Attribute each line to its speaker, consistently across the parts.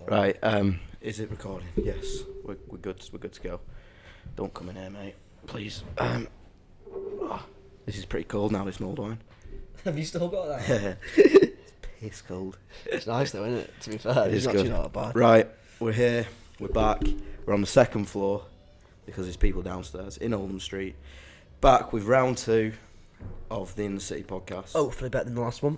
Speaker 1: Right, is it recording? Yes, we're good. We're good to go. Don't come in here, mate. Please. This is pretty cold now. This mulled wine.
Speaker 2: Have you still got that?
Speaker 1: It's piss cold.
Speaker 2: It's nice though, isn't it? To be fair,
Speaker 1: It is
Speaker 2: it's
Speaker 1: good.
Speaker 2: actually not bad.
Speaker 1: Right, we're here. We're back. We're on the second floor because there's people downstairs in Oldham Street. Back with round 2 of the Inner City podcast.
Speaker 2: Hopefully better than the last one.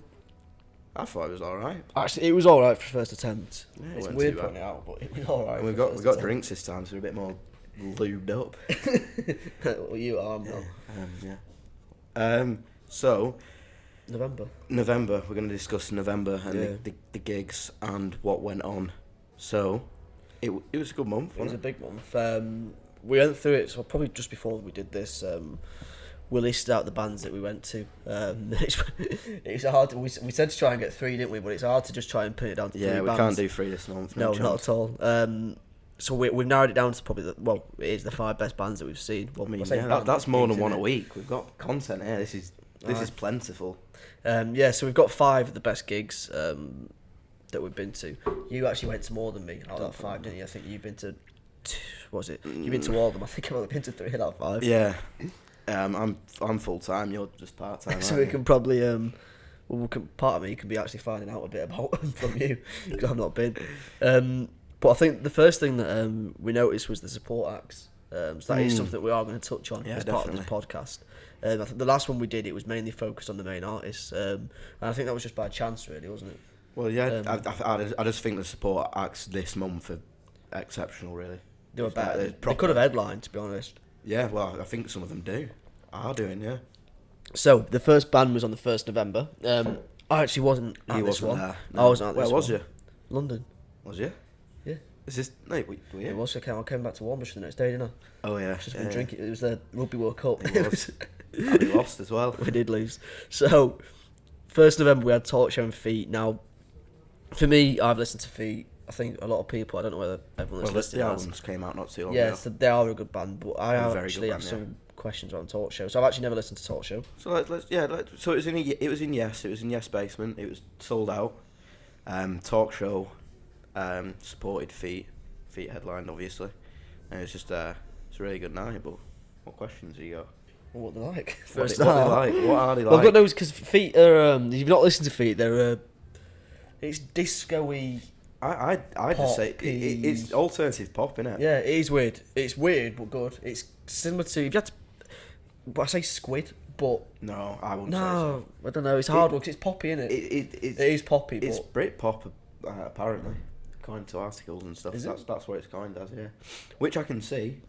Speaker 1: I thought it was all right.
Speaker 2: Actually, it was all right for the first attempt.
Speaker 1: Yeah, it
Speaker 2: It's
Speaker 1: weren't
Speaker 2: weird
Speaker 1: too
Speaker 2: putting it out, but it was all right.
Speaker 1: And we've got drinks this time, so we're a bit more lubed up.
Speaker 2: Well, you are, I'm not.
Speaker 1: Yeah. So
Speaker 2: November.
Speaker 1: we're going to discuss November and the gigs and what went on. So it was a good month.
Speaker 2: It was a
Speaker 1: Wasn't
Speaker 2: big month. We went through it, so probably just before we did this, we listed out the bands that we went to. It's hard. We said to try and get 3, didn't we? But it's hard to just try and pin it down to 3 bands.
Speaker 1: Yeah, we can't do 3 this month.
Speaker 2: No,
Speaker 1: chance.
Speaker 2: not at all. So we've narrowed it down to probably it is the 5 best bands that we've seen. Well,
Speaker 1: I mean,
Speaker 2: say
Speaker 1: yeah,
Speaker 2: bands,
Speaker 1: that's more than
Speaker 2: gigs,
Speaker 1: one a
Speaker 2: innit?
Speaker 1: week. We've got content here. This is plentiful.
Speaker 2: So we've got 5 of the best gigs that we've been to. You actually went to more than me out of that 5, didn't you? I think you've been to. What was it? You've been to all of them. I think I've only been to 3 out of 5.
Speaker 1: Yeah. I'm full time. You're just part time.
Speaker 2: So we can probably part of me can be actually finding out a bit about them from you because I've not been. But I think the first thing that we noticed was the support acts. So that is something that we are going to touch on as part of this podcast. I think the last one we did, it was mainly focused on the main artists, and I think that was just by chance, really, wasn't it?
Speaker 1: Well, yeah. I just think the support acts this month are exceptional. Really,
Speaker 2: They were better. They
Speaker 1: proper.
Speaker 2: could have headlined, to be honest.
Speaker 1: Yeah, well, I think some of them are doing. Yeah.
Speaker 2: So the first band was on the 1st November. I actually wasn't at this
Speaker 1: wasn't
Speaker 2: one.
Speaker 1: there.
Speaker 2: I wasn't at this one.
Speaker 1: Where was you?
Speaker 2: London.
Speaker 1: Was you?
Speaker 2: Yeah.
Speaker 1: Is this? No, were you?
Speaker 2: It was. I came back to Warmduscher the next day, didn't I?
Speaker 1: Oh yeah.
Speaker 2: Just been drinking. It was the Rugby World Cup.
Speaker 1: It was. And we lost as well.
Speaker 2: We did lose. So, 1st November we had Talkshow and Feet. Now, for me, I've listened to Feet. I think a lot of people. I don't know whether everyone that's listening
Speaker 1: the
Speaker 2: has.
Speaker 1: albums came out not too long
Speaker 2: Yeah,
Speaker 1: ago.
Speaker 2: so they are a good band, but I
Speaker 1: They're a very
Speaker 2: actually
Speaker 1: good
Speaker 2: have
Speaker 1: band,
Speaker 2: some questions on Talkshow. So I've actually never listened to Talkshow.
Speaker 1: So so it was in Yes basement. It was sold out. Talk show, supported Feet headlined obviously, and it's just it's a really good night. But what questions do you got?
Speaker 2: What they like?
Speaker 1: What are they like? What are they like?
Speaker 2: Well, I've got those because Feet are. If you've not listened to Feet, they're. It's disco-y.
Speaker 1: I just say
Speaker 2: Poppy.
Speaker 1: it's alternative pop, innit?
Speaker 2: Yeah, it is weird. It's weird but good. It's similar to. If you had to, but I say Squid, but
Speaker 1: No, I wouldn't say
Speaker 2: no, I don't know. It's hard because it's poppy, isn't it?
Speaker 1: It
Speaker 2: It is poppy.
Speaker 1: It's
Speaker 2: But
Speaker 1: Britpop, apparently, according to articles and stuff.
Speaker 2: Is it?
Speaker 1: That's what it's coined as, yeah. Which I can see.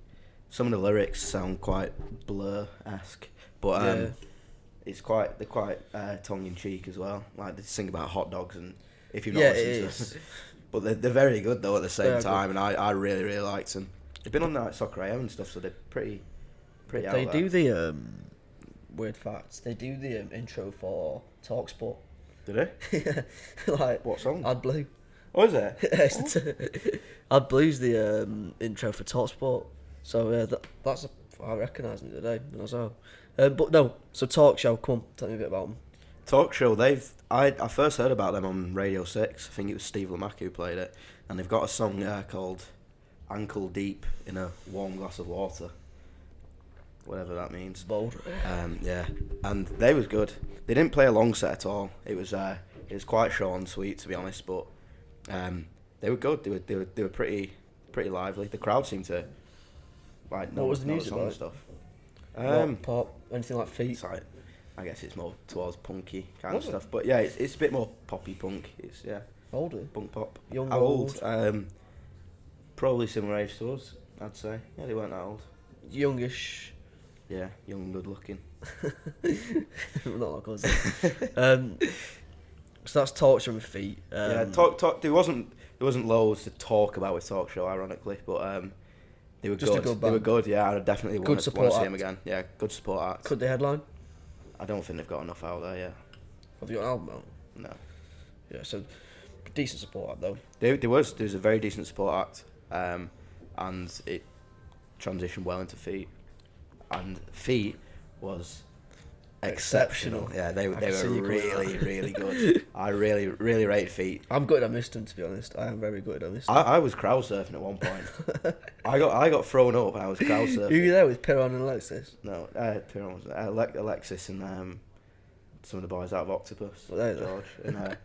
Speaker 1: Some of the lyrics sound quite Blur-esque, but
Speaker 2: Yeah.
Speaker 1: they're quite tongue in cheek as well. Like they sing about hot dogs, and if you've not
Speaker 2: yeah, it
Speaker 1: listened to
Speaker 2: is.
Speaker 1: them, but they're very good though at the
Speaker 2: They
Speaker 1: same
Speaker 2: are
Speaker 1: time, and I really liked them. They've been on like Soccer AM and stuff, so they're pretty out
Speaker 2: They
Speaker 1: there.
Speaker 2: do the weird facts. They do the intro for Talksport.
Speaker 1: Do they?
Speaker 2: Like
Speaker 1: What song?
Speaker 2: Ad Blue.
Speaker 1: Oh, is it?
Speaker 2: Ad Blue's the intro for Talksport. So that's I recognised it today when I was out. But no, so Talkshow. Come on, tell me a bit about them.
Speaker 1: Talk show. I first heard about them on Radio 6. I think it was Steve Lamacq who played it, and they've got a song called "Ankle Deep in a Warm Glass of Water," whatever that means.
Speaker 2: Bold.
Speaker 1: Yeah, and they was good. They didn't play a long set at all. It was quite short and sweet, to be honest, but they were good. They were pretty lively. The crowd seemed to like know
Speaker 2: What was the
Speaker 1: know
Speaker 2: music
Speaker 1: song and
Speaker 2: like?
Speaker 1: stuff.
Speaker 2: What, pop, anything like Feet.
Speaker 1: It's like, I guess it's more towards punky kind
Speaker 2: Was
Speaker 1: of
Speaker 2: it?
Speaker 1: stuff, but yeah, it's a bit more poppy punk. It's
Speaker 2: Older.
Speaker 1: punk pop.
Speaker 2: Young,
Speaker 1: How
Speaker 2: old.
Speaker 1: Probably similar age to us, I'd say. Yeah, they weren't that old.
Speaker 2: Youngish.
Speaker 1: Yeah, young and good looking.
Speaker 2: Not like us. So that's Talkshow and Feet.
Speaker 1: Yeah, talk. There wasn't loads to talk about with Talk Show, ironically, but they were
Speaker 2: Just a
Speaker 1: good.
Speaker 2: good
Speaker 1: They were
Speaker 2: band.
Speaker 1: good. Yeah, I definitely
Speaker 2: Good
Speaker 1: want to
Speaker 2: support
Speaker 1: see them
Speaker 2: act.
Speaker 1: again. Yeah, good support act.
Speaker 2: Could they headline?
Speaker 1: I don't think they've got enough out there. Yeah,
Speaker 2: Have you got an album out?
Speaker 1: no.
Speaker 2: Yeah, so decent support act though.
Speaker 1: There was a very decent support act, and it transitioned well into Feet, and Feet was
Speaker 2: exceptional.
Speaker 1: Yeah, they were
Speaker 2: see you coming out.
Speaker 1: really good. I really rated Feet.
Speaker 2: I'm gutted I missed them, to be honest. I am very gutted I missed them.
Speaker 1: I was crowd surfing at one point. I got thrown up. I was crowd surfing.
Speaker 2: Who were you there with, Piran and Alexis?
Speaker 1: No, Piran was Alexis and some of the boys out of Octopus.
Speaker 2: Well, there
Speaker 1: George and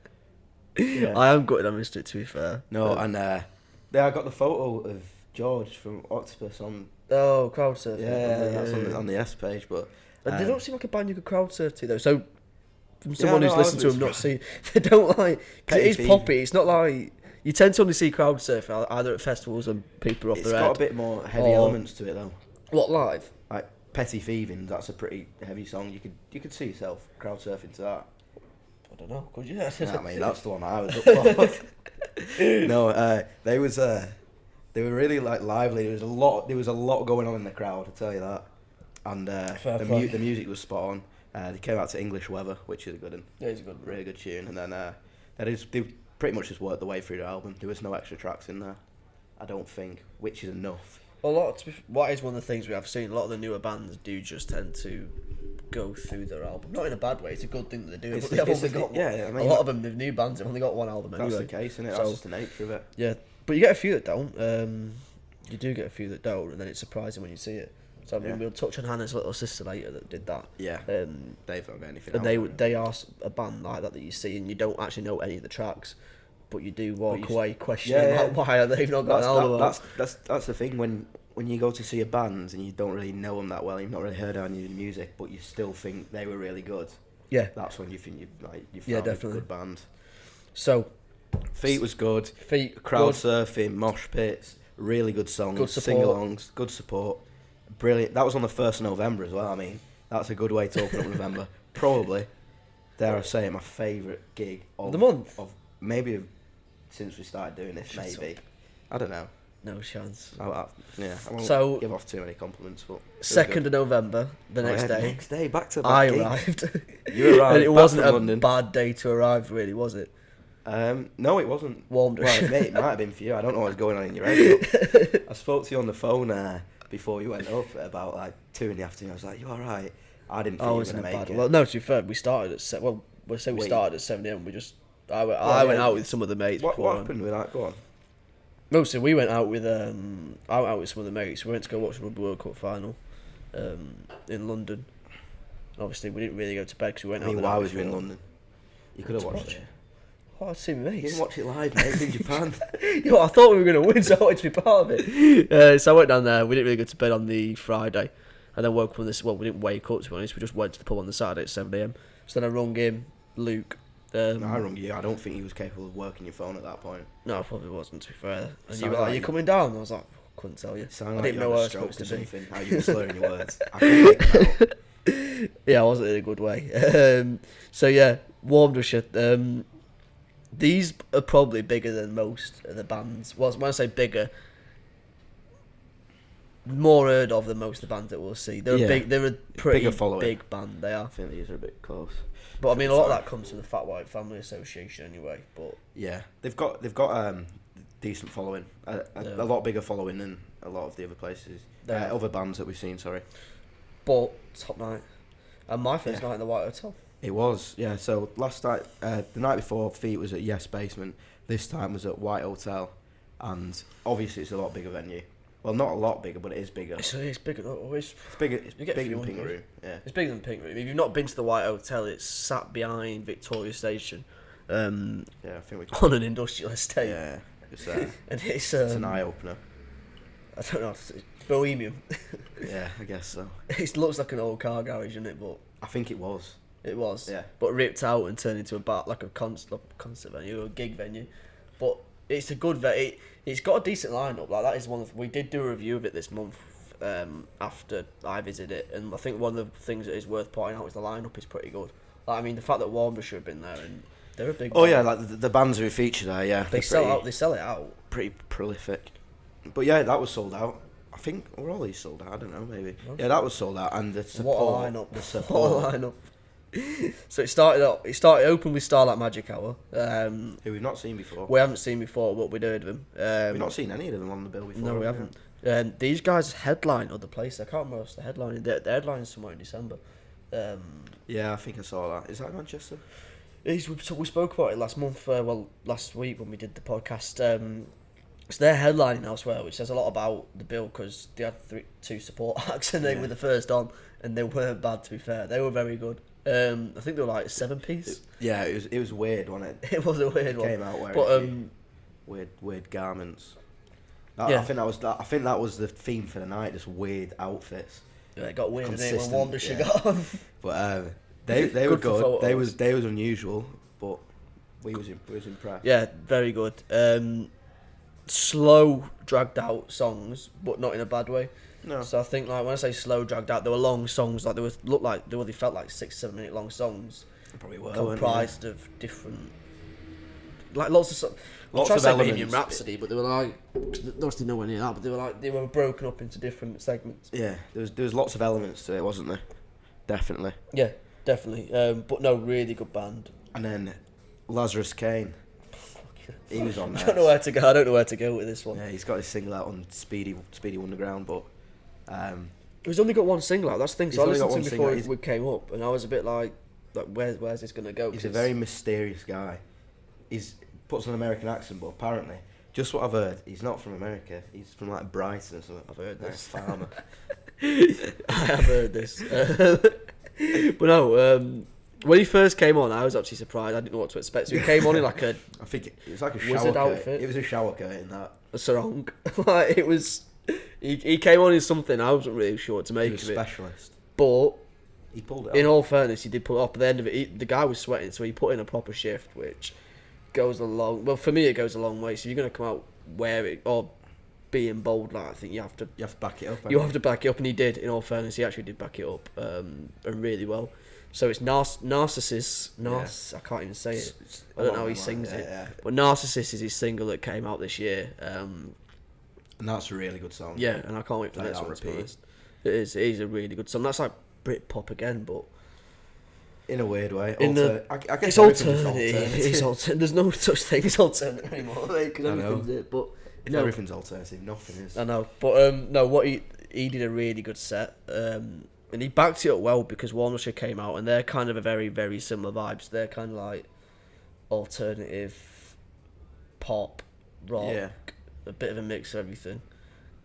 Speaker 1: yeah.
Speaker 2: I am gutted I missed it, to be fair.
Speaker 1: No, and I got the photo of George from Octopus on.
Speaker 2: Oh, crowd surfing.
Speaker 1: That's on the S page, but
Speaker 2: they don't seem like a band you could crowd surf to though. So, from someone who's listened to them, not seen, they don't like. Because it is poppy. It's not like you tend to only see crowd surfing either at festivals and people off their head.
Speaker 1: It's got a bit more heavy elements to it though.
Speaker 2: What, live?
Speaker 1: Like Petty Thieving, that's a pretty heavy song. You could see yourself crowd surfing to that.
Speaker 2: I don't know. Could you?
Speaker 1: I mean, that's the one I was up for. No, they were really like lively. There was a lot going on in the crowd, I tell you that. And the music was spot on. They came out to English Weather, which is a good one.
Speaker 2: Yeah, it's a good,
Speaker 1: really good tune. And then they pretty much just worked the way through the album. There was no extra tracks in there, I don't think, which is enough.
Speaker 2: What is one of the things we have seen? A lot of the newer bands do just tend to go through their album, not in a bad way. It's a good thing that they do. But they've only got
Speaker 1: I mean,
Speaker 2: a lot of them. The new bands have only got one album.
Speaker 1: That's
Speaker 2: anyway.
Speaker 1: the case, isn't it? That's just the nature of it.
Speaker 2: Yeah, but you get a few that don't. You do get a few that don't, and then it's surprising when you see it. So I mean, we'll touch on Hannah's little sister later that did that.
Speaker 1: Yeah. They've not got anything.
Speaker 2: And they are a band like that you see, and you don't actually know any of the tracks, but you do walk away questioning why they've not got an album.
Speaker 1: That's the thing when you go to see a band and you don't really know them that well, you've not really heard any of the music, but you still think they were really good.
Speaker 2: Yeah.
Speaker 1: That's when you think you found a good band.
Speaker 2: So,
Speaker 1: Feet was good.
Speaker 2: Feet,
Speaker 1: crowd surfing, mosh pits, really good songs,
Speaker 2: good
Speaker 1: sing-alongs, good support, brilliant. That was on the 1st of November as well. I mean, that's a good way to open up November. Probably, dare I say it, my favourite gig of
Speaker 2: the month.
Speaker 1: Maybe since we started doing this. Maybe, I don't know.
Speaker 2: No chance.
Speaker 1: I won't give off too many compliments. But
Speaker 2: 2nd of November, the next day.
Speaker 1: Next day, back to back.
Speaker 2: I arrived.
Speaker 1: You arrived.
Speaker 2: And it wasn't a
Speaker 1: London.
Speaker 2: bad day to arrive, really, was it?
Speaker 1: No, it wasn't.
Speaker 2: Warmduscher.
Speaker 1: Well, it might have been for you. I don't know what was going on in your head. I spoke to you on the phone before you went up at about like 2 in the afternoon. I was like, "You all right?" I didn't think you were going to make it.
Speaker 2: Well, no, to be fair, we started at we started at 7 a.m. I went out with some of the mates.
Speaker 1: What happened with that? Go on.
Speaker 2: No, so we went out with some of the mates. We went to go watch the Rugby World Cup final in London. And obviously, we didn't really go to bed because we went out.
Speaker 1: Why was you in London? You could have watched it.
Speaker 2: Oh, I'd see my mates.
Speaker 1: You didn't watch it live, mate. It's in Japan.
Speaker 2: Yo, I thought we were going to win, so I wanted to be part of it. So I went down there. We didn't really go to bed on the Friday. And then woke up on this. Well, we didn't wake up, to be honest. We just went to the pub on the Saturday at 7 a.m. So then I rung him, Luke.
Speaker 1: I rung you. I don't think he was capable of working your phone at that point.
Speaker 2: No, I probably wasn't, to be fair. And you were like, "Are you coming down?" And I was like, "Couldn't tell you." I didn't know where I was supposed to be.
Speaker 1: How you were slurring your words. I couldn't make it out.
Speaker 2: Yeah, I wasn't in a good way. So yeah, Warmduscher. These are probably bigger than most of the bands. Well, when I say bigger, more heard of than most of the bands that we'll see. They're a pretty big band. They are.
Speaker 1: I think these are a bit close.
Speaker 2: But I mean, a lot of that comes from the Fat White Family Association, anyway. But
Speaker 1: yeah, they've got decent following, a lot bigger following than a lot of the other places, other bands that we've seen. Sorry.
Speaker 2: But top night, and my first night in the White Hotel.
Speaker 1: It was, yeah. So last night, the night before, Feet was at Yes Basement. This time was at White Hotel, and obviously it's a lot bigger venue. Well, not a lot bigger, but it is bigger.
Speaker 2: It's bigger. It's
Speaker 1: bigger. It's bigger than Pink Room. Yeah,
Speaker 2: it's bigger than Pink Room. If you've not been to the White Hotel, it's sat behind Victoria Station.
Speaker 1: I think we
Speaker 2: on an industrial estate.
Speaker 1: Yeah,
Speaker 2: and it's
Speaker 1: an eye opener.
Speaker 2: I don't know. It's bohemian.
Speaker 1: Yeah, I guess so.
Speaker 2: It looks like an old car garage, doesn't it? But
Speaker 1: I think it was.
Speaker 2: It was.
Speaker 1: Yeah.
Speaker 2: But ripped out and turned into like a concert venue or a gig venue. But it's a good it's got a decent lineup. Like that is one of we did do a review of it this month after I visited it, and I think one of the things that is worth pointing out is the lineup is pretty good. Like, I mean, the fact that Warmduscher have been there and they're a big.
Speaker 1: Oh band. Yeah, like the bands who feature there, yeah.
Speaker 2: They sell it out.
Speaker 1: Pretty prolific. But yeah, that was sold out. I think were all these sold out. I don't know, maybe. Yeah, that was sold out, and the support.
Speaker 2: What a lineup! What a lineup! So it started open with Starlight Magic Hour,
Speaker 1: who we've not seen before.
Speaker 2: We haven't seen before, but we'd heard of them.
Speaker 1: We've not seen any of them on the bill before.
Speaker 2: No, we haven't. These guys headline other places. I can't remember what's the headline. They're headlining somewhere in December.
Speaker 1: Yeah, I think I saw that. Is that Manchester?
Speaker 2: We spoke about it last month. Last week when we did the podcast. So they're headlining elsewhere, which says a lot about the bill because they had two support acts and they were the first on, and they weren't bad. To be fair, they were very good. I think they were like 7-piece.
Speaker 1: Yeah, it was weird, wasn't it?
Speaker 2: It was a weird one.
Speaker 1: Came out wearing weird garments. I think that was the theme for the night. Just weird outfits.
Speaker 2: Yeah, it got weird when Warmduscher got on.
Speaker 1: But they were good. They was unusual, but we was impressed.
Speaker 2: Yeah, very good. Slow, dragged out songs, but not in a bad way.
Speaker 1: No.
Speaker 2: So I think like when I say slow, dragged out, they were long songs. Like they felt like 6-7 minute long songs.
Speaker 1: They probably were
Speaker 2: comprised of different, like lots of songs.
Speaker 1: Lots of elements.
Speaker 2: Bohemian Rhapsody, but they were like obviously nowhere near that. But they were broken up into different segments.
Speaker 1: Yeah, there was lots of elements to it, wasn't there? Definitely.
Speaker 2: Yeah, definitely. But no, really good band.
Speaker 1: And then Lazarus Kane. He was on there.
Speaker 2: I don't know where to go. I don't know where to go with this one.
Speaker 1: Yeah, he's got his single out on Speedy Underground, but
Speaker 2: he's only got one single out. That's the thing. So I listened to him before
Speaker 1: single.
Speaker 2: we came up, and I was a bit like where's this gonna go?
Speaker 1: He's a very mysterious guy. He's puts on an American accent, but apparently, just what I've heard, he's not from America. He's from like Brighton or something. I've heard this. Farmer.
Speaker 2: I have heard this, but no. When he first came on, I was actually surprised. I didn't know what to expect. So he came on in like a
Speaker 1: I think it was like a shower
Speaker 2: wizard
Speaker 1: curtain.
Speaker 2: outfit.
Speaker 1: It was a shower curtain, that.
Speaker 2: A sarong. Like it was. He came on in something I wasn't really sure what to make
Speaker 1: He was
Speaker 2: of it.
Speaker 1: specialist.
Speaker 2: But
Speaker 1: he pulled it off.
Speaker 2: In all fairness, he did pull it off. At the end of it, the guy was sweating, so he put in a proper shift, which goes a long. Well, for me, it goes a long way. So you're gonna come out wearing or being bold, like I think you have to
Speaker 1: back it up.
Speaker 2: You have to back it up, and he did. In all fairness, he actually did back it up, and really well. So it's Narcissus. I can't even say it. I don't know how he sings it. Yeah. But Narcissus is his single that came out this year.
Speaker 1: And that's a really good song.
Speaker 2: Yeah, and I can't wait for the next one, to be honest. It is a really good song. That's like Britpop again, but
Speaker 1: in a weird way.
Speaker 2: I guess it's alternative. There's no such thing as alternative anymore. Because everything's it. But
Speaker 1: everything's alternative. Nothing is.
Speaker 2: I know. But no, what he did a really good set. And he backed it up well because Warmduscher came out and they're kind of a very, very similar vibes. They're kind of like alternative pop, rock, a bit of a mix of everything.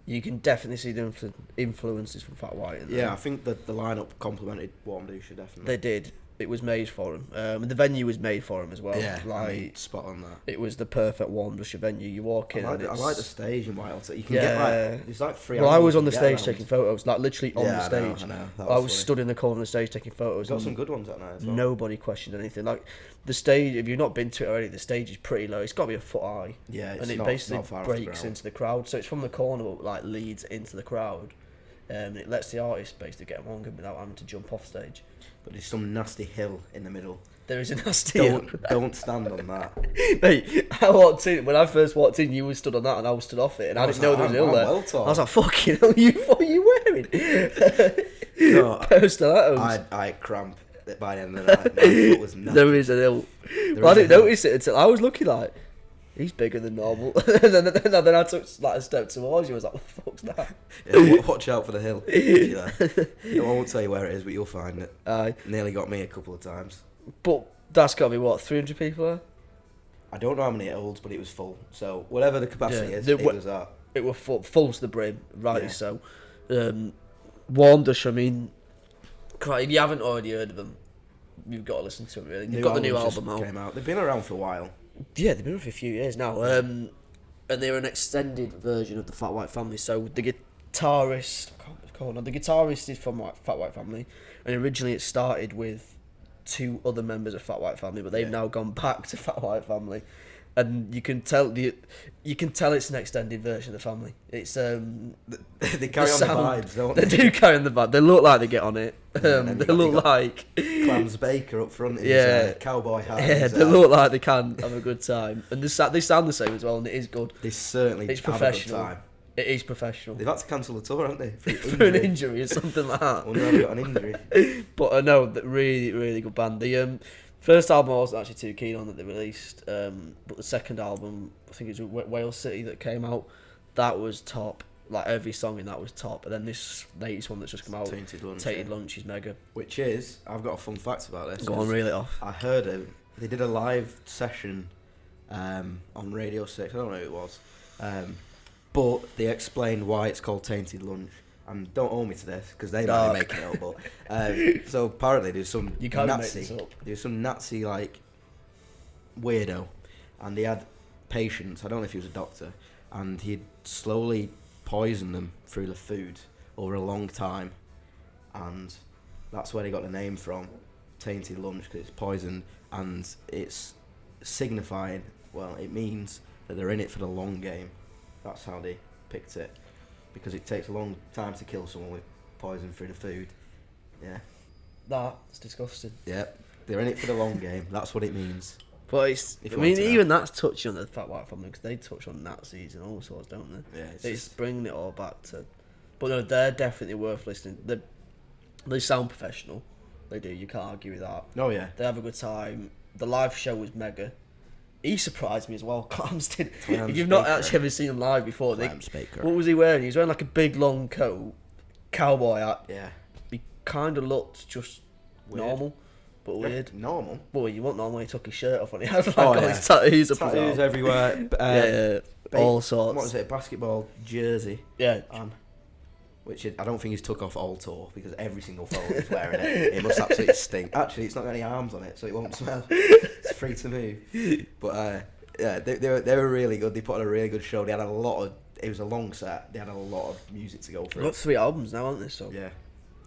Speaker 2: You can definitely see the influences from Fat White in there.
Speaker 1: Yeah, I think that the lineup complemented Warmduscher, definitely.
Speaker 2: They did. It was made for him. And the venue was made for him as well.
Speaker 1: Yeah, spot on that.
Speaker 2: It was the perfect Warmduscher venue. You walk in.
Speaker 1: I like the stage in YOWL. You can get like there's like 3
Speaker 2: Well, I was on the stage taking photos, like literally on the stage.
Speaker 1: I know.
Speaker 2: I was stood in the corner of the stage taking photos.
Speaker 1: Got some good ones that night as well.
Speaker 2: Nobody questioned anything. Like the stage, if you've not been to it already, the stage is pretty low. It's got to be a foot high.
Speaker 1: Yeah,
Speaker 2: and it basically breaks into the crowd. So it's from the corner, but like leads into the crowd. It lets the artist basically get along without having to jump off stage.
Speaker 1: But there's some nasty hill in the middle.
Speaker 2: There is a nasty hill.
Speaker 1: Don't stand on that.
Speaker 2: Mate, I walked in. When I first walked in, you were stood on that and I was stood off it. And I didn't know there was a hill there. I was like, fucking hell, what are you wearing?
Speaker 1: No,
Speaker 2: Postilettos.
Speaker 1: I had cramp by the end of the night. My foot was nothing.
Speaker 2: There is a hill. Well, I didn't notice it until I was looking like, he's bigger than normal. and then I took like a step towards you. I was like, what the fuck's that?
Speaker 1: Yeah, watch out for the hill. I won't tell you where it is, but you'll find it.
Speaker 2: Aye.
Speaker 1: Nearly got me a couple of times.
Speaker 2: But that's got to be, what, 300 people there?
Speaker 1: I don't know how many it holds, but it was full. So whatever the capacity is, it was that.
Speaker 2: It was full to the brim, rightly so. Warmduscher, I mean, if you haven't already heard of them, you've got to listen to them, really. They've got the new album out.
Speaker 1: Came out. They've been around for a while.
Speaker 2: Yeah, they've been around for a few years now. And they're an extended version of the Fat White Family. So the guitarist, the guitarist is from Fat White Family, and originally it started with 2 other members of Fat White Family, but they've now gone back to Fat White Family, and you can tell it's an extended version of the family. It's
Speaker 1: they carry on the vibes, don't they?
Speaker 2: They do carry on the vibe. They look like they get on it. They look like
Speaker 1: Clams Baker up front in his cowboy hat.
Speaker 2: Yeah, they look like they can have a good time, and they sound the same as well, and it is good.
Speaker 1: They certainly
Speaker 2: it's
Speaker 1: have
Speaker 2: professional.
Speaker 1: A good time.
Speaker 2: It is professional.
Speaker 1: They've had to cancel the tour, haven't they?
Speaker 2: For an injury or something like that.
Speaker 1: I wonder how they got an injury.
Speaker 2: But no, really, really good band. The first album I wasn't actually too keen on that they released, but the second album, I think it was Whale City that came out, that was top. like every song in that was top. And then this latest one that's just come out, Tainted Lunch, is mega.
Speaker 1: Which is, I've got a fun fact about this.
Speaker 2: Go on, reel it off.
Speaker 1: I heard they did a live session on Radio 6, I don't know who it was, but they explained why it's called Tainted Lunch. And don't hold me to this, because they might be making it up, but so apparently there's some Nazi like weirdo, and he had patients, I don't know if he was a doctor, and he'd slowly poison them through the food over a long time, and that's where they got the name from, Tainted Lunch, because it's poison, and it's signifying, well, it means that they're in it for the long game. That's how they picked it, because it takes a long time to kill someone with poison through the food. Yeah.
Speaker 2: That's disgusting.
Speaker 1: Yeah, they're in it for the long game. That's what it means.
Speaker 2: But it's, I mean, even that's touching on the Fat White Family, because they touch on Nazis and all sorts, don't they?
Speaker 1: Yeah,
Speaker 2: it's bringing it all back to. But no, they're definitely worth listening. They sound professional. They do. You can't argue with that.
Speaker 1: Oh yeah.
Speaker 2: They have a good time. The live show was mega. He surprised me as well. Clams did. If you've not actually ever seen him live before, what was he wearing? He was wearing like a big long coat, cowboy hat.
Speaker 1: Yeah.
Speaker 2: He kind of looked just normal. But weird.
Speaker 1: Normal?
Speaker 2: Boy, you weren't normal when he took his shirt off and he had like all his tattoos up his arm.
Speaker 1: Everywhere.
Speaker 2: All sorts.
Speaker 1: What was it, a basketball jersey?
Speaker 2: Yeah.
Speaker 1: Which I don't think he's took off all tour, because every single photo he's wearing it. It must absolutely stink. Actually, it's not got any arms on it, so it won't smell. It's free to move. But yeah, they were really good. They put on a really good show. They had it was a long set. They had a lot of music to go through.
Speaker 2: They've got 3 albums now, haven't they? So
Speaker 1: yeah.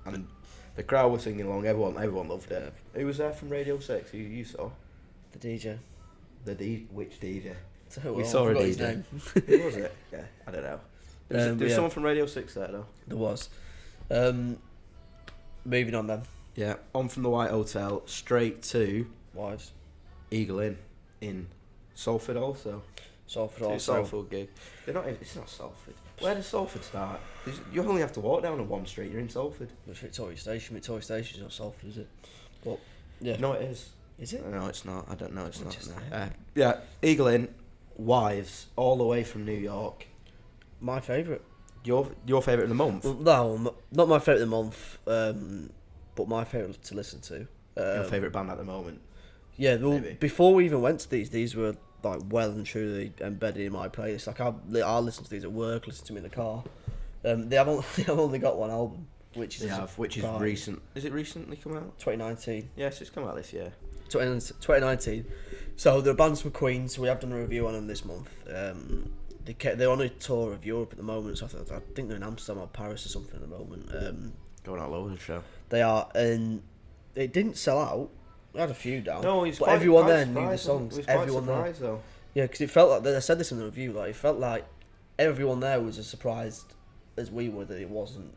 Speaker 1: And the crowd was singing along. Everyone loved it. Who was there from Radio 6? Who you saw?
Speaker 2: The DJ.
Speaker 1: Which DJ?
Speaker 2: We saw a DJ.
Speaker 1: Who was it? Yeah, I don't know. There was someone from Radio 6 there, though.
Speaker 2: There was. Moving on then.
Speaker 1: Yeah, on from the White Hotel, straight to
Speaker 2: Wives.
Speaker 1: Eagle Inn in Salford also.
Speaker 2: Salford also.
Speaker 1: Salford gig. It's not Salford. Where does Salford start? You only have to walk down on one street, you're in Salford.
Speaker 2: It's Victoria Station. Victoria Station's not Salford, is it? But, yeah.
Speaker 1: No, it is.
Speaker 2: Is it?
Speaker 1: No, it's not. I don't know. It's not. Yeah, Eagle Inn, Wives, all the way from New York.
Speaker 2: My favourite.
Speaker 1: Your favourite of the month?
Speaker 2: Well, no, not my favourite of the month, but my favourite to listen to.
Speaker 1: Your favourite band at the moment?
Speaker 2: Yeah, well, before we even went to these were like well and truly embedded in my playlist. Like I listen to these at work, listen to them in the car. They have only got one album, which is
Speaker 1: recent. Is it recently come out?
Speaker 2: 2019.
Speaker 1: Yes, it's come out this year.
Speaker 2: 2019. So there are bands from Queen, so we have done a review on them this month. They're on a tour of Europe at the moment, so I think they're in Amsterdam or Paris or something at the moment.
Speaker 1: Going all over the show.
Speaker 2: They are, and it didn't sell out. We had a few down.
Speaker 1: No,
Speaker 2: but everyone there knew the songs. Everyone there.
Speaker 1: Though.
Speaker 2: Yeah, because it felt like, I said this in the review, like it felt like everyone there was as surprised as we were that it wasn't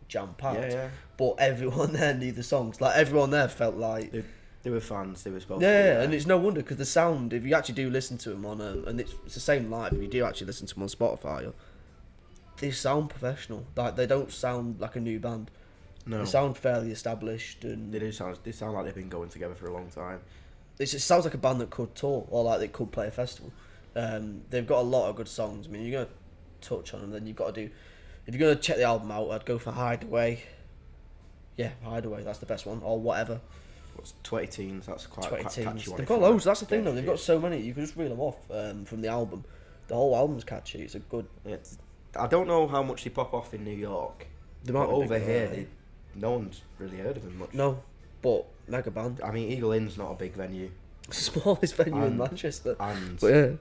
Speaker 2: jam-packed.
Speaker 1: Yeah.
Speaker 2: But everyone there knew the songs. Like everyone there felt like...
Speaker 1: They were fans, they were supposed to be.
Speaker 2: Yeah, and it's no wonder, because the sound, if you actually do listen to them on, and it's the same live, if you do actually listen to them on Spotify, they sound professional. Like, they don't sound like a new band.
Speaker 1: No.
Speaker 2: They sound fairly established. And
Speaker 1: they sound like they've been going together for a long time.
Speaker 2: It sounds like a band that could tour, or like they could play a festival. They've got a lot of good songs. I mean, you're going to touch on them, then you've got to do... If you're going to check the album out, I'd go for Hideaway. Yeah, Hideaway, that's the best one, or Whatever.
Speaker 1: What's 20 Teens? That's quite catchy one.
Speaker 2: They've got loads. That's the thing, though. They've got so many. You can just reel them off from the album. The whole album's catchy. It's a good.
Speaker 1: I don't know how much they pop off in New York. But over here, no one's really heard of them much.
Speaker 2: No, but mega band.
Speaker 1: I mean, Eagle Inn's not a big venue.
Speaker 2: It's the smallest venue in Manchester.
Speaker 1: And
Speaker 2: but yeah,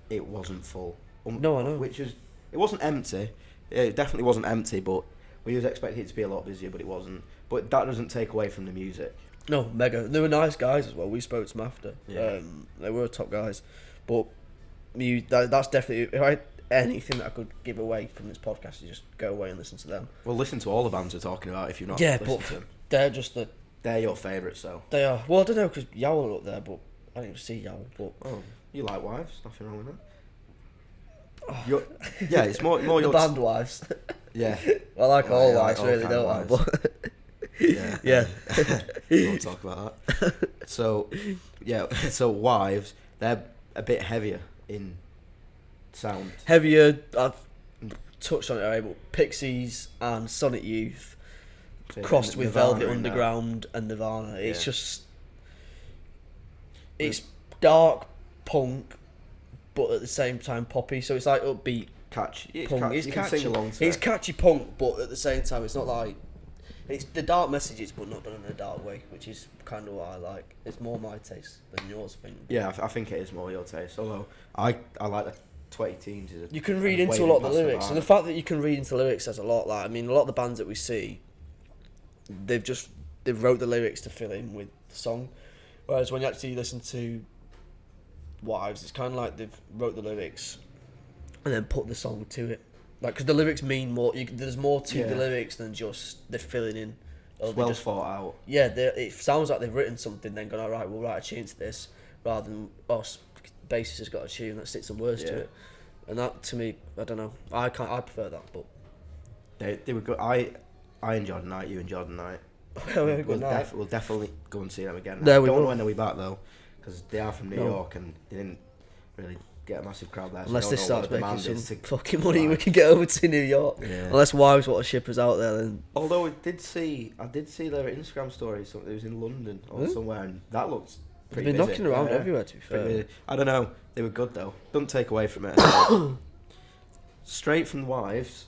Speaker 1: it wasn't full.
Speaker 2: No, I know.
Speaker 1: It wasn't empty. It definitely wasn't empty, but we was expecting it to be a lot busier, but it wasn't. But that doesn't take away from the music.
Speaker 2: No, mega. They were nice guys as well. We spoke to them after.
Speaker 1: Yeah.
Speaker 2: They were top guys. But that's definitely... If I had anything that I could give away from this podcast, is just go away and listen to them.
Speaker 1: Well, listen to all the bands we're talking about if you're not listening to them.
Speaker 2: They're just the...
Speaker 1: They're your favourites, though.
Speaker 2: They are. Well, I don't know, because YOWL are up there, but I didn't even see YOWL. But...
Speaker 1: Oh, you like Wives? Nothing wrong with that. Yeah, it's more
Speaker 2: the band Wives.
Speaker 1: Yeah.
Speaker 2: I like all Wives, really, don't I? But... Yeah.
Speaker 1: We won't talk about that. So Wives, they're a bit heavier in sound.
Speaker 2: Heavier, touched on it already, but Pixies and Sonic Youth
Speaker 1: So,
Speaker 2: crossed with
Speaker 1: Nirvana
Speaker 2: Velvet
Speaker 1: in that.
Speaker 2: Underground and Nirvana. It's
Speaker 1: Yeah.
Speaker 2: just... It's dark punk, but at the same time poppy, so it's like upbeat
Speaker 1: Catchy. It's
Speaker 2: punk.
Speaker 1: catchy.
Speaker 2: It's
Speaker 1: You
Speaker 2: catchy.
Speaker 1: can sing along to
Speaker 2: It's
Speaker 1: it.
Speaker 2: catchy punk, but at the same time, it's not like... It's the dark messages, but not done in a dark way, which is kind of what I like. It's more my taste than yours, I think.
Speaker 1: Yeah, I think it is more your taste. Although I like the 20 teens.
Speaker 2: You can read into a lot of the lyrics, and the fact that you can read into the lyrics says a lot. Like, I mean, a lot of the bands that we see, they've wrote the lyrics to fill in with the song, whereas when you actually listen to Wives, it's kind of like they've wrote the lyrics and then put the song to it. Like, because the lyrics mean more. There's more to the lyrics than just they're filling in.
Speaker 1: It's well thought out.
Speaker 2: Yeah, it sounds like they've written something, then gone, alright, we'll write a tune to this, rather than, bassist has got a tune, let's stick some words to it. And that, to me, I don't know, I prefer that, but...
Speaker 1: They were good. I enjoyed the night, you enjoyed the night. We'll definitely go and see them again.
Speaker 2: No,
Speaker 1: I
Speaker 2: we
Speaker 1: don't know
Speaker 2: will.
Speaker 1: when they'll be back, though, because they are from New York, and they didn't really get a massive crowd there. So
Speaker 2: Unless
Speaker 1: I
Speaker 2: this
Speaker 1: don't know
Speaker 2: starts
Speaker 1: what the
Speaker 2: making
Speaker 1: demand
Speaker 2: some
Speaker 1: is to-
Speaker 2: fucking money, we can get over to New York.
Speaker 1: Yeah.
Speaker 2: Unless Wives want to ship us out there, then...
Speaker 1: Although I did see their Instagram story. So it was in London or somewhere, and that looked
Speaker 2: They've
Speaker 1: pretty
Speaker 2: been
Speaker 1: busy.
Speaker 2: knocking around
Speaker 1: Yeah.
Speaker 2: everywhere, to be fair.
Speaker 1: Pretty busy. I don't know. They were good though. Don't take away from it. Straight from Wives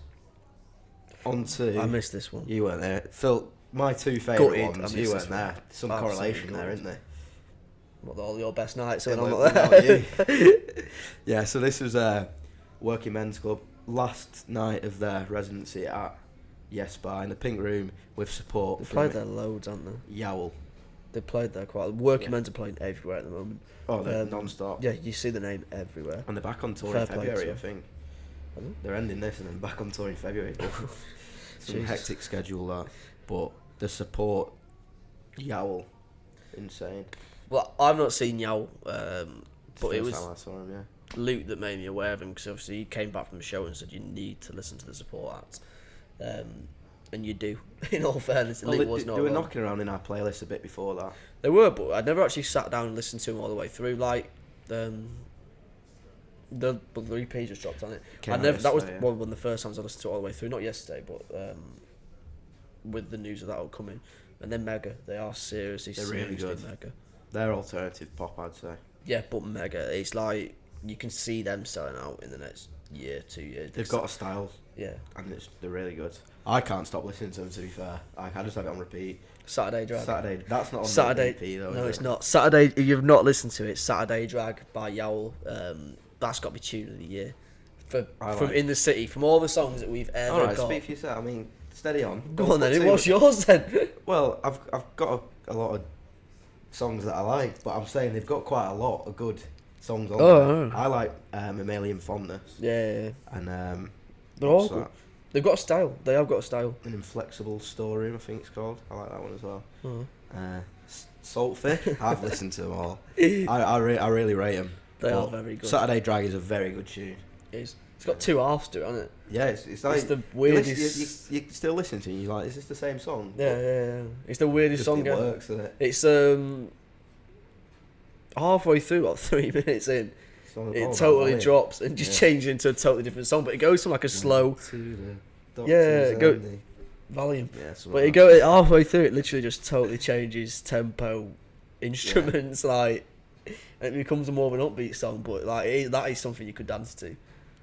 Speaker 1: onto.
Speaker 2: I missed this one.
Speaker 1: You weren't there, Phil. My two favourite
Speaker 2: Gutted, I
Speaker 1: ones.
Speaker 2: missed
Speaker 1: You
Speaker 2: this
Speaker 1: weren't
Speaker 2: one.
Speaker 1: there. Some
Speaker 2: Absolutely
Speaker 1: correlation there,
Speaker 2: gutted.
Speaker 1: isn't there?
Speaker 2: What, all your best nights
Speaker 1: Yeah,
Speaker 2: when I'm
Speaker 1: like,
Speaker 2: not
Speaker 1: without
Speaker 2: there?
Speaker 1: you. Yeah, so this was Working Men's Club. Last night of their residency at Yes Bar in the Pink Room with support
Speaker 2: They've
Speaker 1: from
Speaker 2: played there loads, haven't they?
Speaker 1: YOWL.
Speaker 2: They played there quite. Working Men's are playing everywhere at the moment.
Speaker 1: Oh, they're non-stop.
Speaker 2: Yeah, you see the name everywhere.
Speaker 1: And they're back on tour
Speaker 2: Fair
Speaker 1: in
Speaker 2: play
Speaker 1: February,
Speaker 2: to
Speaker 1: I
Speaker 2: them.
Speaker 1: think.
Speaker 2: Are they?
Speaker 1: They're ending this and then back on tour in February. Some
Speaker 2: Jesus.
Speaker 1: hectic schedule that. But the support, YOWL, insane.
Speaker 2: Well, I've not seen YOWL, but it
Speaker 1: First
Speaker 2: was
Speaker 1: time I saw him, yeah.
Speaker 2: Luke that made me aware of him, because obviously he came back from the show and said you need to listen to the support act, and you do. In all fairness,
Speaker 1: Well,
Speaker 2: Luke was not
Speaker 1: they were
Speaker 2: wrong.
Speaker 1: knocking around in our playlist a bit before that.
Speaker 2: They were, but I'd never actually sat down and listened to them all the way through. Like the EP just dropped on it.
Speaker 1: Came
Speaker 2: I
Speaker 1: out
Speaker 2: never. That was
Speaker 1: yesterday, yeah.
Speaker 2: one of the first times I listened to it all the way through. Not yesterday, but with the news of that all coming, and then Mega. They are seriously,
Speaker 1: They're really
Speaker 2: seriously
Speaker 1: good.
Speaker 2: Mega.
Speaker 1: They're alternative pop, I'd say.
Speaker 2: Yeah, but Mega. It's like you can see them selling out in the next year, 2 years.
Speaker 1: They've got a style,
Speaker 2: Yeah.
Speaker 1: and they're really good. I can't stop listening to them, to be fair. I just have it on repeat.
Speaker 2: Saturday Drag.
Speaker 1: Saturday, that's not on
Speaker 2: Saturday.
Speaker 1: the EP, though,
Speaker 2: No,
Speaker 1: is
Speaker 2: it's
Speaker 1: it?
Speaker 2: not. Saturday. If you've not listened to it, Saturday Drag by YOWL. That's got to be tune of the year. From
Speaker 1: like
Speaker 2: In the City, from all the songs that we've ever
Speaker 1: Alright,
Speaker 2: got.
Speaker 1: speak for yourself. I mean, steady on.
Speaker 2: Go on then.
Speaker 1: Put
Speaker 2: What's
Speaker 1: two-
Speaker 2: yours then?
Speaker 1: Well, I've got a lot of songs that I like, but I'm saying they've got quite a lot of good songs on
Speaker 2: Oh,
Speaker 1: there. I like Mammalian Fondness
Speaker 2: Yeah.
Speaker 1: and
Speaker 2: They're all
Speaker 1: what's
Speaker 2: good.
Speaker 1: that?
Speaker 2: They've got a style. They have got a style.
Speaker 1: An Inflexible Storeroom, I think it's called. I like that one as well.
Speaker 2: Oh.
Speaker 1: Saltfish, I've listened to them all. I really rate them.
Speaker 2: They are very good.
Speaker 1: Saturday Drag is a very good tune.
Speaker 2: It's got two halves to it, hasn't it?
Speaker 1: Yeah, it's like
Speaker 2: It's the
Speaker 1: you listen-
Speaker 2: weirdest.
Speaker 1: You still listen to it. And you're like, is this the same song?
Speaker 2: Yeah. It's the weirdest
Speaker 1: Just
Speaker 2: song
Speaker 1: it
Speaker 2: ever.
Speaker 1: works, doesn't it?
Speaker 2: It's halfway through, about 3 minutes in,
Speaker 1: It's all
Speaker 2: it
Speaker 1: about
Speaker 2: totally
Speaker 1: volume.
Speaker 2: drops and just changes into a totally different song. But it goes from like a slow
Speaker 1: To the
Speaker 2: Yeah,
Speaker 1: doctors
Speaker 2: go-
Speaker 1: and the-
Speaker 2: volume.
Speaker 1: Yeah, so
Speaker 2: But halfway through, it literally just totally changes tempo, instruments, like, and it becomes a more of an upbeat song. But like that is something you could dance to.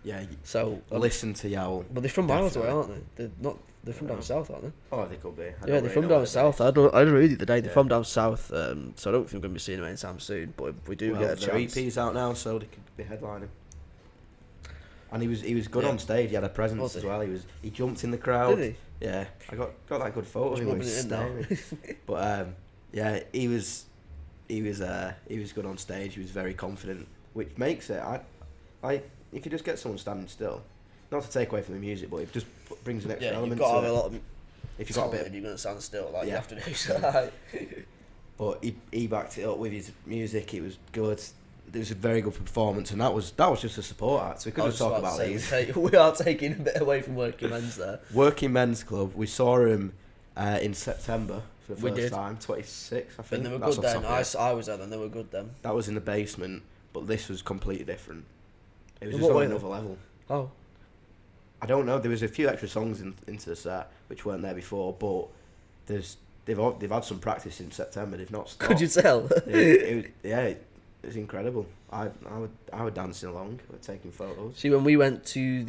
Speaker 1: yeah.
Speaker 2: So,
Speaker 1: Listen to YOWL.
Speaker 2: but they're from miles away,
Speaker 1: Definitely.
Speaker 2: aren't they? They're not. They're from down south, aren't they?
Speaker 1: Oh, they could be. I
Speaker 2: Yeah,
Speaker 1: don't
Speaker 2: they're
Speaker 1: really
Speaker 2: from
Speaker 1: know
Speaker 2: down
Speaker 1: where
Speaker 2: south. I read it the day. They're
Speaker 1: Yeah.
Speaker 2: from down south. So I don't think we're going to be seeing them anytime soon. But if we do
Speaker 1: Well,
Speaker 2: get a
Speaker 1: their
Speaker 2: chance,
Speaker 1: EP's out now, so they could be headlining. And he was good
Speaker 2: Yeah.
Speaker 1: on stage. He had a presence
Speaker 2: Was he?
Speaker 1: as well. He jumped in the crowd.
Speaker 2: did he?
Speaker 1: Yeah, I got that good photo of him. When he was
Speaker 2: Just rubbing it
Speaker 1: staring. But yeah, he was good on stage. He was very confident, which makes it. I if you just get someone standing still, not to take away from the music, but it just brings an extra
Speaker 2: Yeah, you've
Speaker 1: element
Speaker 2: got to
Speaker 1: to
Speaker 2: have a
Speaker 1: it.
Speaker 2: lot of
Speaker 1: If you've got a
Speaker 2: talent,
Speaker 1: bit,
Speaker 2: you're going to stand still. Like you
Speaker 1: Yeah.
Speaker 2: have to do. So, like,
Speaker 1: but he backed it up with his music. It was good. It was a very good performance, and that was just a support act. So we could
Speaker 2: I
Speaker 1: just
Speaker 2: was
Speaker 1: talk
Speaker 2: about
Speaker 1: about
Speaker 2: to
Speaker 1: these.
Speaker 2: say, we are taking a bit away from Working Men's there.
Speaker 1: Working Men's Club. We saw him in September for the
Speaker 2: We
Speaker 1: first
Speaker 2: did.
Speaker 1: time, 26, I think.
Speaker 2: And they were
Speaker 1: That's
Speaker 2: good
Speaker 1: off
Speaker 2: then.
Speaker 1: top of my head.
Speaker 2: I was there then. They were good then.
Speaker 1: That was in the basement, but this was completely different. It was
Speaker 2: In
Speaker 1: just
Speaker 2: what
Speaker 1: on
Speaker 2: way,
Speaker 1: another level.
Speaker 2: Oh,
Speaker 1: I don't know. There was a few extra songs into the set which weren't there before, but they've had some practice in September. They've not stopped.
Speaker 2: Could you tell?
Speaker 1: It's incredible. I would dancing along, taking photos.
Speaker 2: See, when we went to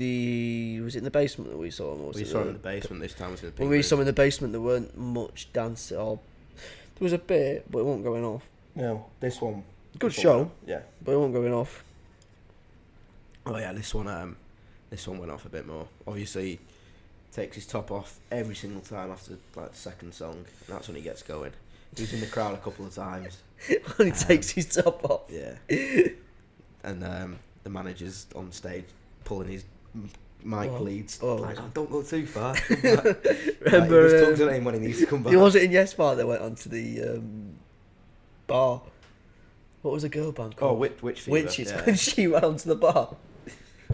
Speaker 2: was it in the basement that we saw him? Or
Speaker 1: We saw him in the basement this time. Was in the pink
Speaker 2: when we
Speaker 1: room.
Speaker 2: saw him in the basement, there weren't much dance at all. There was a bit, but it wasn't going off.
Speaker 1: No, this one.
Speaker 2: Good show.
Speaker 1: Yeah.
Speaker 2: But it wasn't going off.
Speaker 1: Oh yeah, this one went off a bit more. Obviously, he takes his top off every single time after like the second song. And that's when he gets going. He was in the crowd a couple of times.
Speaker 2: When he takes his top off.
Speaker 1: Yeah. And the manager's on stage pulling his mic leads. Like, don't go too far.
Speaker 2: Remember,
Speaker 1: he just tugs at him when he needs to come back.
Speaker 2: Was it in Yes Bar they went onto the bar? What was the girl band called?
Speaker 1: Witch Fever.
Speaker 2: Witches. When she went onto the bar.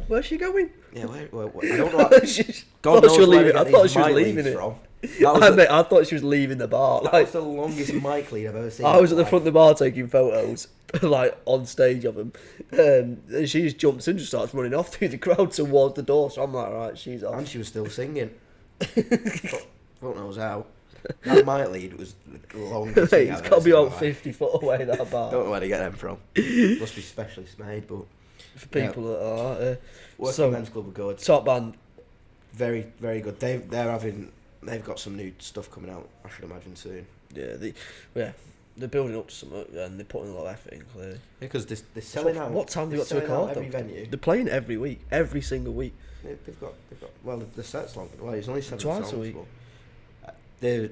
Speaker 2: Where's she going?
Speaker 1: Yeah, where I don't know. God knows where
Speaker 2: I thought she was leaving it.
Speaker 1: From.
Speaker 2: I thought she was leaving the bar.
Speaker 1: That's the longest mic lead I've ever seen.
Speaker 2: I was at the front of the bar taking photos, like on stage of him. And she just jumps in and starts running off through the crowd towards the door. So I'm like, right, she's off.
Speaker 1: And she was still singing. Fuck knows how. That mic lead was the longest.
Speaker 2: Mate, it's got to be about 50 foot away, that bar.
Speaker 1: Don't know where to get them from. Must be specially made, but
Speaker 2: for people that are
Speaker 1: Working Men's Club are good.
Speaker 2: Top band,
Speaker 1: very, very good. They've got some new stuff coming out, I should imagine, soon.
Speaker 2: Yeah, they're building up to something and they're putting a lot of effort in, clearly.
Speaker 1: Because they're selling out.
Speaker 2: What time have they got to record
Speaker 1: every
Speaker 2: them?
Speaker 1: venue.
Speaker 2: They're playing every week, every single week.
Speaker 1: They've got. Well, the set's long. Well, it's only 7
Speaker 2: Twice
Speaker 1: songs.
Speaker 2: a week.
Speaker 1: But, they're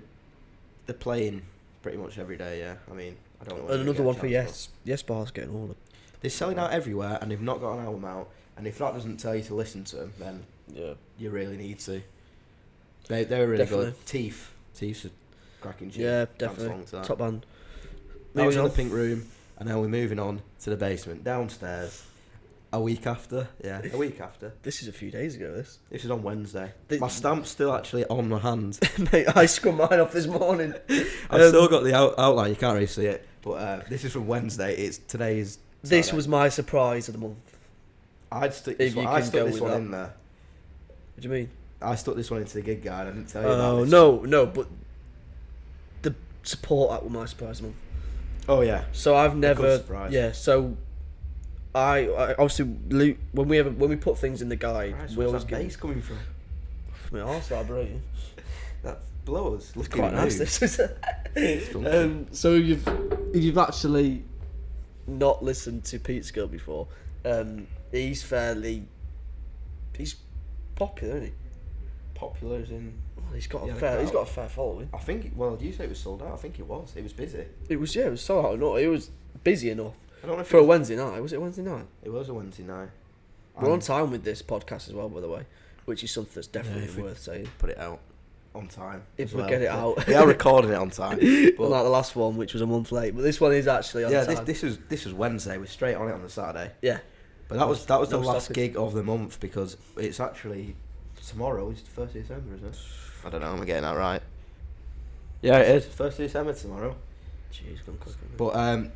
Speaker 1: playing pretty much every day. Yeah, I mean, I don't know.
Speaker 2: And another one for Yes Bar's getting all of.
Speaker 1: They're selling out everywhere, and they've not got an album out. And if that doesn't tell you to listen to them, then you really need to. They're really
Speaker 2: Definitely.
Speaker 1: good. Teeth's a cracking tune.
Speaker 2: Yeah, definitely. Top band.
Speaker 1: That was in the pink room, and now we're moving on to the basement, downstairs. A week after.
Speaker 2: This is a few days ago.
Speaker 1: This is on Wednesday. My stamp's still actually on my hand.
Speaker 2: Mate, I scrubbed mine off this morning.
Speaker 1: I've still got the outline. You can't really see it, but this is from Wednesday. Today's.
Speaker 2: This was my surprise of the month.
Speaker 1: I stuck this one in there.
Speaker 2: What do you mean?
Speaker 1: I stuck this one into the gig guide. I didn't tell you about
Speaker 2: Oh,
Speaker 1: this.
Speaker 2: no, but the support act was my surprise of the month.
Speaker 1: Oh, yeah.
Speaker 2: So I've never...
Speaker 1: Good surprise.
Speaker 2: Yeah, so I obviously, when we put things in the guide, we always
Speaker 1: get bass coming from.
Speaker 2: My arse vibrating.
Speaker 1: That blows.
Speaker 2: It's quite nice.
Speaker 1: It's funky.
Speaker 2: So you've actually not listened to Pizzagirl before. He's popular, isn't he?
Speaker 1: Popular as in.
Speaker 2: He's got a fair following.
Speaker 1: I think. Well, you say it was sold out. I think it was. It was busy.
Speaker 2: It was sold out. No, it was busy enough.
Speaker 1: I don't know if
Speaker 2: for a Wednesday night. Was it a Wednesday night?
Speaker 1: It was a Wednesday night.
Speaker 2: We're on time with this podcast as well, by the way, which is something that's definitely worth saying.
Speaker 1: Put it out on time.
Speaker 2: If we get it out,
Speaker 1: we are recording it on time. But
Speaker 2: like the last one, which was a month late, but this one is actually on time.
Speaker 1: Yeah, this was Wednesday. We're straight on it on the Saturday.
Speaker 2: Yeah,
Speaker 1: but that was the last gig of the month because it's actually tomorrow. It's the 1st of December, isn't it? I don't know. Am I getting that right? Yeah, it is. 1st of December tomorrow.
Speaker 2: Jeez, gone quick.
Speaker 1: But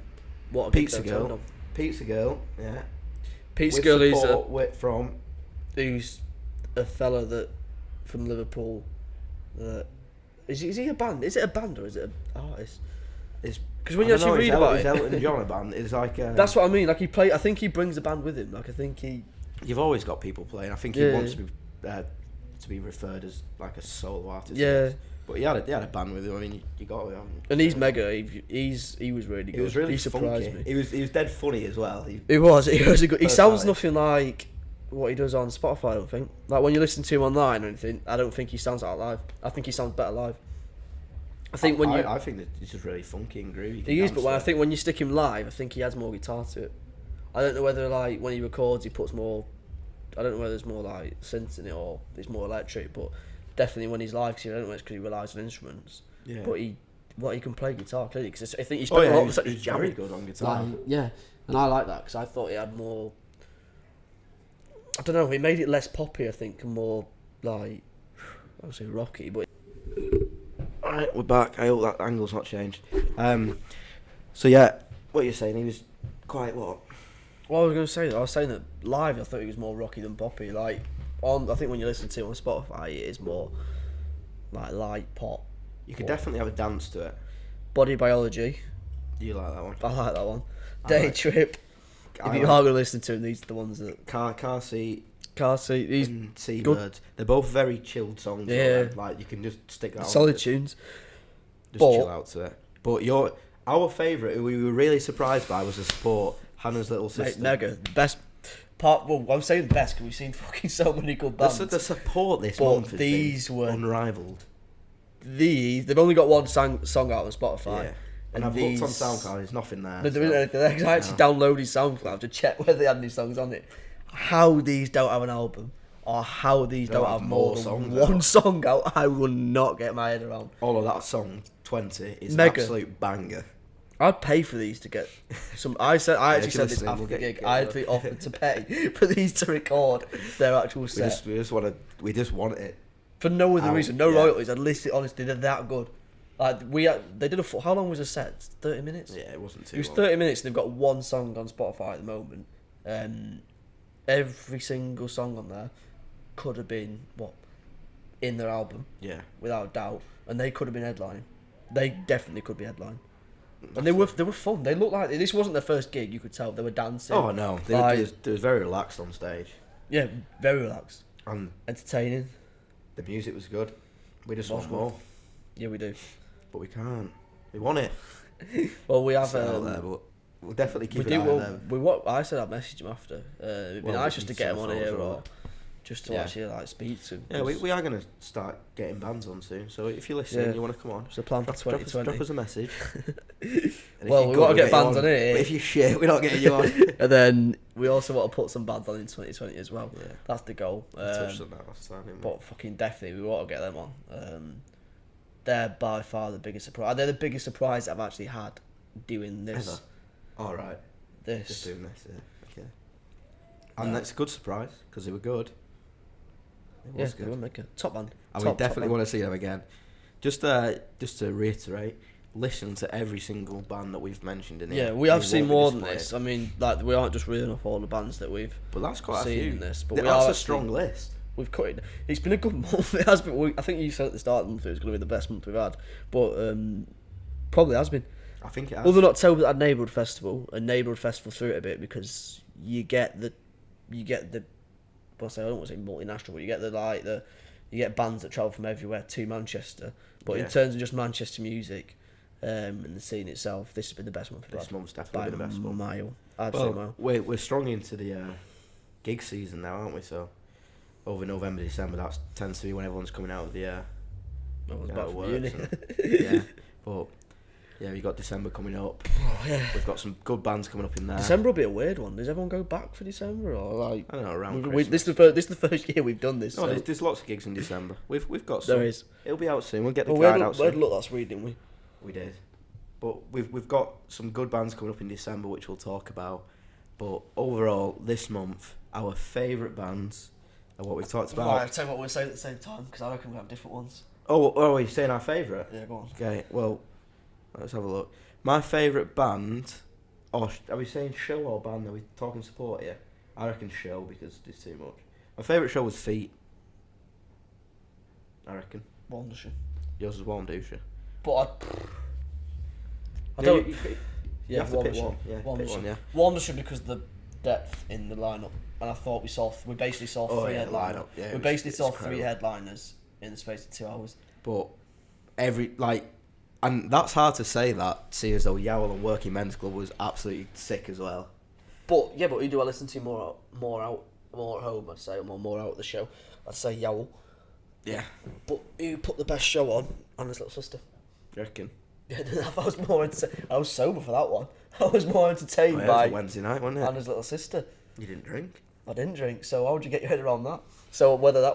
Speaker 2: what
Speaker 1: Pizzagirl, yeah.
Speaker 2: Pizzagirl is
Speaker 1: from
Speaker 2: who's a fella that from Liverpool. Is he a band? Is it a band or is it an artist? Because when you actually read about it,
Speaker 1: Elton John a band. It's like
Speaker 2: that's what I mean. Like I think he brings a band with him. Like I think he.
Speaker 1: You've always got people playing. I think he wants to be referred as like a solo artist.
Speaker 2: Yeah.
Speaker 1: But he had a band with him. I mean, you got to.
Speaker 2: And he's mega. He was really good.
Speaker 1: He was really
Speaker 2: surprised
Speaker 1: funky.
Speaker 2: me.
Speaker 1: He was dead funny as well.
Speaker 2: He was a good. He sounds nothing like what he does on Spotify. I don't think. Like when you listen to him online or anything, I don't think he sounds like live. I think he sounds better live. I think
Speaker 1: I think that he's just really funky and groovy.
Speaker 2: He is, but I think when you stick him live, I think he adds more guitar to it. I don't know whether like when he records, he puts more. I don't know whether there's more like synths in it or it's more electric, but definitely when he's live, because I don't know it's because he relies on instruments. Yeah. But he can play guitar clearly because I think he's a lot of such
Speaker 1: very good on guitar.
Speaker 2: Yeah, and I like that because I thought he had more. I don't know. He made it less poppy, I think, and more like I would say rocky. But
Speaker 1: alright, we're back. I hope that angle's not changed. So yeah, what you're saying? He was quite what?
Speaker 2: Well, I was going to say that. I was saying that live, I thought he was more rocky than poppy. Like I think when you listen to it on Spotify, it is more like light pop.
Speaker 1: You could definitely have a dance to it.
Speaker 2: Body Biology.
Speaker 1: You like that one?
Speaker 2: I like that one. Day Trip. If you are going to listen to them, these are the ones that...
Speaker 1: Car Seat.
Speaker 2: These...
Speaker 1: And Seabirds. They're both very chilled songs.
Speaker 2: Yeah.
Speaker 1: Like, you can just stick that on.
Speaker 2: Solid tunes.
Speaker 1: Just chill out to it. But our favourite, who we were really surprised by, was the support, Hannah's Little Sister.
Speaker 2: Mate, mega. Best part... Well, I'm saying best because we've seen fucking so many good bands.
Speaker 1: The support this month has
Speaker 2: these
Speaker 1: been
Speaker 2: were
Speaker 1: unrivaled.
Speaker 2: They've only got one song out on Spotify.
Speaker 1: Yeah. And I've looked on SoundCloud, there's nothing there.
Speaker 2: No, there isn't anything. I actually downloaded SoundCloud to check whether they had any songs on it. How these don't have an album, or how these don't have more than one song out, I will not get my head around.
Speaker 1: All of that song, 20, is
Speaker 2: Mega.
Speaker 1: an absolute banger.
Speaker 2: I'd pay for these to get some. I actually said this after the gig. I'd be offered to pay for these to record their actual set.
Speaker 1: We just want it.
Speaker 2: For no other reason, no royalties. I'd list it honestly. They're that good. Like they did how long was the set? 30 minutes.
Speaker 1: Yeah, it wasn't too.
Speaker 2: It was 30 minutes. And they've got one song on Spotify at the moment. Every single song on there could have been in their album.
Speaker 1: Yeah,
Speaker 2: without doubt. And they could have been headlining. They definitely could be headlining. And they were fun. They looked like this wasn't their first gig. You could tell they were dancing.
Speaker 1: Oh no, they was very relaxed on stage.
Speaker 2: Yeah, very relaxed.
Speaker 1: And
Speaker 2: entertaining.
Speaker 1: The music was good. We just want more. Yeah,
Speaker 2: we do.
Speaker 1: But we can't. We want it.
Speaker 2: Well, we have
Speaker 1: there, but we'll definitely keep it out there.
Speaker 2: I said I'd message him after. It'd be nice just to get him on here or just to actually speak to him.
Speaker 1: Yeah, we are going to start getting bands on soon. So if you're listening, you want to come on,
Speaker 2: it's a plan for 2020.
Speaker 1: Drop us a message.
Speaker 2: Well, we want to get bands on here.
Speaker 1: But if you're shit, we're not getting you on.
Speaker 2: And then we also want to put some bands on in 2020 as well. Yeah. That's the goal.
Speaker 1: Touched on that last time, didn't we?
Speaker 2: But fucking definitely, we want to get them on. They're by far the biggest surprise. They're the biggest surprise I've actually had doing this.
Speaker 1: Ever? All right.
Speaker 2: Just
Speaker 1: doing this, yeah. Okay. And that's a good surprise because they were good. It was good.
Speaker 2: They were mega. Top band.
Speaker 1: And we definitely want to see them again. Just to reiterate, listen to every single band that we've mentioned in here.
Speaker 2: Yeah, we have seen more than this. I mean, like we aren't just reading off all the bands that we've.
Speaker 1: But that's quite
Speaker 2: seen
Speaker 1: a few.
Speaker 2: In this. But
Speaker 1: that's a strong list.
Speaker 2: We've cut it. It's been a good month. It has been. I think you said at the start of the month it was going to be the best month we've had, but probably has been.
Speaker 1: I think it has.
Speaker 2: Other than October at Neighbourhood Festival, and Neighbourhood Festival threw it a bit because you get the. I don't want to say multinational, but you get bands that travel from everywhere to Manchester. But in terms of just Manchester music, and the scene itself, this has been the best month.
Speaker 1: This month's definitely been the best month.
Speaker 2: Mile, absolutely mile.
Speaker 1: We're strong into the gig season now, aren't we? So over November, December, that tends to be when everyone's coming out of the work. Yeah, but yeah, we've got December coming up.
Speaker 2: Oh, yeah.
Speaker 1: We've got some good bands coming up in there.
Speaker 2: December will be a weird one. Does everyone go back for December or like?
Speaker 1: I don't know. Around
Speaker 2: this is the first year we've done this.
Speaker 1: No,
Speaker 2: so.
Speaker 1: there's lots of gigs in December. We've got some.
Speaker 2: There is.
Speaker 1: It'll be out soon. We'll get the guide out soon.
Speaker 2: We had look last week, didn't we?
Speaker 1: We did, but we've got some good bands coming up in December, which we'll talk about. But overall, this month, our favourite bands are what we've talked about.
Speaker 2: Right, I'll tell you what we'll say at the same time because I reckon we have different ones.
Speaker 1: Oh, are you saying our favourite?
Speaker 2: Yeah, go on.
Speaker 1: Okay, well, let's have a look. My favourite band, are we saying show or band? Are we talking support here? I reckon show because there's too much. My favourite show was Feet. I reckon.
Speaker 2: Warmduscher.
Speaker 1: Yours was Warmduscher.
Speaker 2: But I don't.
Speaker 1: You have to pick one. Yeah,
Speaker 2: Warmduscher. Warmduscher because of the depth in the lineup, and I thought we basically saw three headliners.
Speaker 1: Yeah,
Speaker 2: we basically saw three headliners in the space of 2 hours.
Speaker 1: But and that's hard to say that, seeing as though YOWL and Working Men's Club was absolutely sick as well.
Speaker 2: But who do I listen to more at home? I'd say more out at the show. I'd say YOWL.
Speaker 1: Yeah.
Speaker 2: But who put the best show on? Hannah's Little Sister.
Speaker 1: You reckon?
Speaker 2: Yeah, I was sober for that one. I was more entertained by
Speaker 1: Wednesday night, wasn't it?
Speaker 2: Hannah's Little Sister.
Speaker 1: You didn't drink?
Speaker 2: I didn't drink, so how would you get your head around that? So whether they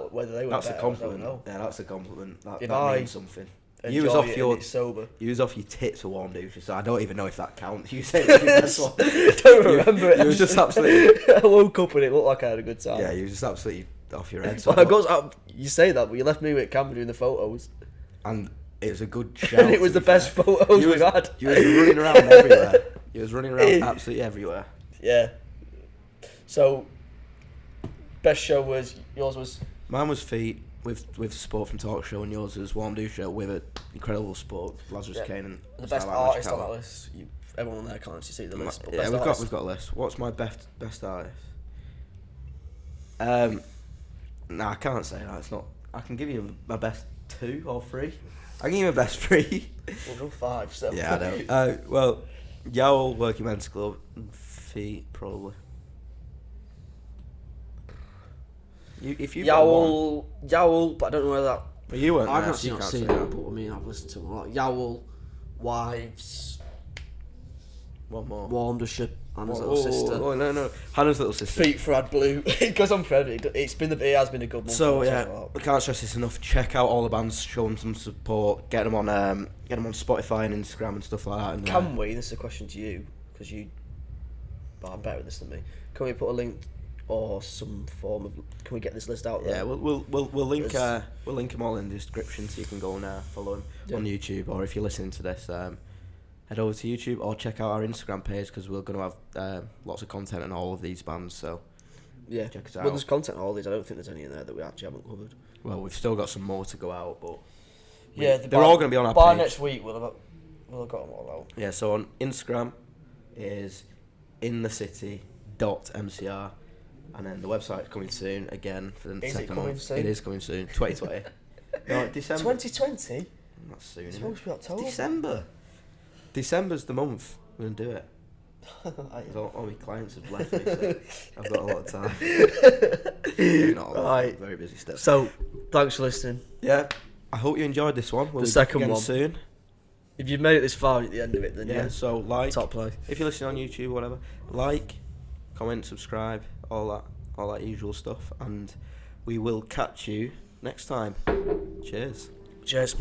Speaker 2: were
Speaker 1: that's
Speaker 2: better,
Speaker 1: a compliment.
Speaker 2: I don't know.
Speaker 1: Yeah, that's a compliment. That means something.
Speaker 2: You was off your sober.
Speaker 1: You was off your tits for Warmduscher, so I don't even know if that counts. You said it was your best one.
Speaker 2: I don't remember it.
Speaker 1: You was just absolutely.
Speaker 2: I woke up and it looked like I had a good time.
Speaker 1: Yeah, you was just absolutely off your head. So
Speaker 2: you say that, but you left me with Cameron doing the photos.
Speaker 1: And it was a good shout.
Speaker 2: And it was the best photos we've had.
Speaker 1: You was running around everywhere. You was running around absolutely everywhere.
Speaker 2: Yeah. So, best show was yours was.
Speaker 1: Mine was Feet with support from Talkshow, and yours was Warmduscher with an incredible support, Lazarus Kane and
Speaker 2: the best
Speaker 1: Starlight
Speaker 2: artist on that list. Everyone on there can't actually see the list. But
Speaker 1: Yeah,
Speaker 2: best
Speaker 1: we've got a list. What's my best artist? Nah, I can't say that. It's not. I can give you my best 2 or 3. I can give you my best 3.
Speaker 2: We'll go 5. So
Speaker 1: Yeah, I know. Well, YOWL, Working Men's Club, and Feet probably. If you
Speaker 2: YOWL, but I don't know whether that.
Speaker 1: But you weren't
Speaker 2: I've
Speaker 1: there,
Speaker 2: actually
Speaker 1: so you
Speaker 2: not
Speaker 1: can't
Speaker 2: seen
Speaker 1: say
Speaker 2: that, but I mean I've listened to them a lot. YOWL, Wives,
Speaker 1: One more.
Speaker 2: Warmduscher, Hannah's little sister.
Speaker 1: Oh no, Hannah's little sister.
Speaker 2: Feet for Ad Blue. It goes on forever. It has been a good month.
Speaker 1: So yeah, I can't stress this enough. Check out all the bands, show them some support, get them on Spotify and Instagram and stuff like that. And,
Speaker 2: can we? This is a question to you because you are better at this than me. Can we put a link or some form of? Can we get this list out there?
Speaker 1: Yeah, we'll link them all in the description so you can go and follow them on YouTube, or if you're listening to this, head over to YouTube or check out our Instagram page because we're going to have lots of content on all of these bands. So
Speaker 2: yeah,
Speaker 1: check us out.
Speaker 2: Well, there's content on all these. I don't think there's any in there that we actually haven't covered.
Speaker 1: Well, we've still got some more to go out, but
Speaker 2: they're
Speaker 1: all going to be on our
Speaker 2: by
Speaker 1: page.
Speaker 2: next week. We'll have got them all out.
Speaker 1: Yeah, so on Instagram is inthecity.mcr, and then the website's coming soon again for the second month.
Speaker 2: Soon?
Speaker 1: It is coming soon. 2020. No, December.
Speaker 2: 2020.
Speaker 1: Not soon.
Speaker 2: It's supposed to be October.
Speaker 1: December. December's the month. We're gonna do it. All my clients have left me, so I've got a lot of time. Not a lot.
Speaker 2: Right.
Speaker 1: Very busy stuff.
Speaker 2: So, thanks for listening.
Speaker 1: Yeah, I hope you enjoyed this one. We'll
Speaker 2: The
Speaker 1: be
Speaker 2: second
Speaker 1: back again
Speaker 2: one.
Speaker 1: soon.
Speaker 2: If you've made it this far at the end of it, then
Speaker 1: Yeah. So like,
Speaker 2: top play.
Speaker 1: if you're listening on YouTube or whatever, like, comment, subscribe, all that usual stuff, and we will catch you next time. Cheers.
Speaker 2: Cheers.